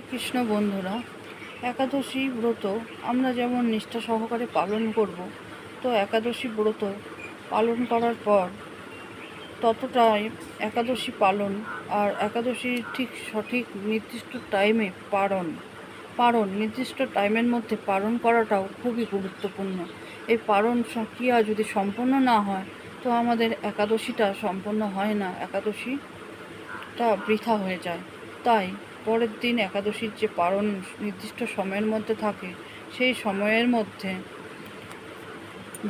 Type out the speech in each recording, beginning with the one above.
কৃষ্ণ বন্ধুরা, একাদশী ব্রত আমরা যেমন নিষ্ঠা সহকারে পালন করব, তো একাদশী ব্রত পালন করার পর ততটাই একাদশী পালন আর একাদশীর ঠিক সঠিক নির্দিষ্ট টাইমে পারণ নির্দিষ্ট টাইমের মধ্যে পালন করাটাও খুবই গুরুত্বপূর্ণ। এই পালন ক্রিয়া যদি সম্পন্ন না হয়, তো আমাদের একাদশীটা সম্পন্ন হয় না, একাদশীটা বৃথা হয়ে যায়। তাই পরের দিন একাদশীর যে পালন নির্দিষ্ট সময়ের মধ্যে থাকে, সেই সময়ের মধ্যে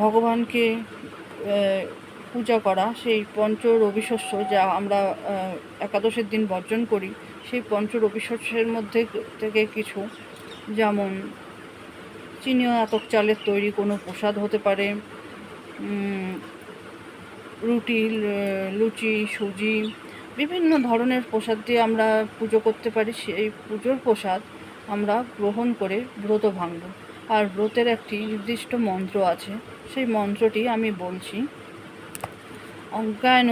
ভগবানকে পূজা করা, সেই পঞ্চ রবিশস্য যা আমরা একাদশীর দিন বর্জন করি, সেই পঞ্চ রবিশস্যের মধ্যে থেকে কিছু, যেমন চিনি আতপ চালের তৈরি কোনো প্রসাদ হতে পারে, রুটি, লুচি, সুজি, বিভিন্ন ধরনের প্রসাদ দিয়ে আমরা পুজো করতে পারি। সেই পুজোর প্রসাদ আমরা গ্রহণ করে ব্রত ভাঙব। আর ব্রতের একটি নির্দিষ্ট মন্ত্র আছে, সেই মন্ত্রটি আমি বলছি। অজ্ঞান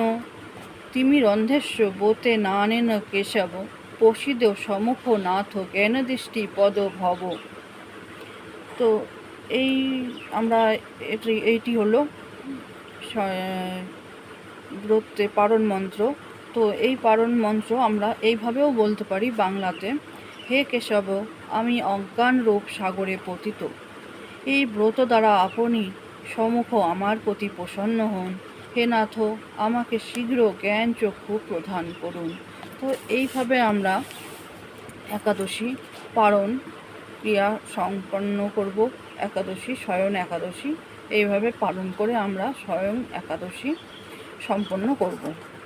তিমিরন্ধস্য বোতে নানেন কেশব প্রসিদ সমুখ নাথ জ্ঞানদৃষ্টি পদ ভব। তো এইটি হলো ব্রতে পারণ মন্ত্র। তো এই পারণ মন্ত্র আমরা এইভাবেও বলতে পারি বাংলাতে: হে কেশব, আমি অজ্ঞান রূপ সাগরে পতিত, এই ব্রত দ্বারা আপনি সম্মুখ আমার প্রতি প্রসন্ন হন। হে নাথ, আমাকে শীঘ্র জ্ঞান চক্ষু প্রদান করুন। তো এইভাবে আমরা একাদশী পালন ক্রিয়া সম্পন্ন করব। একাদশী, শয়ন একাদশী এইভাবে পালন করে আমরা স্বয়ং একাদশী সম্পন্ন করব।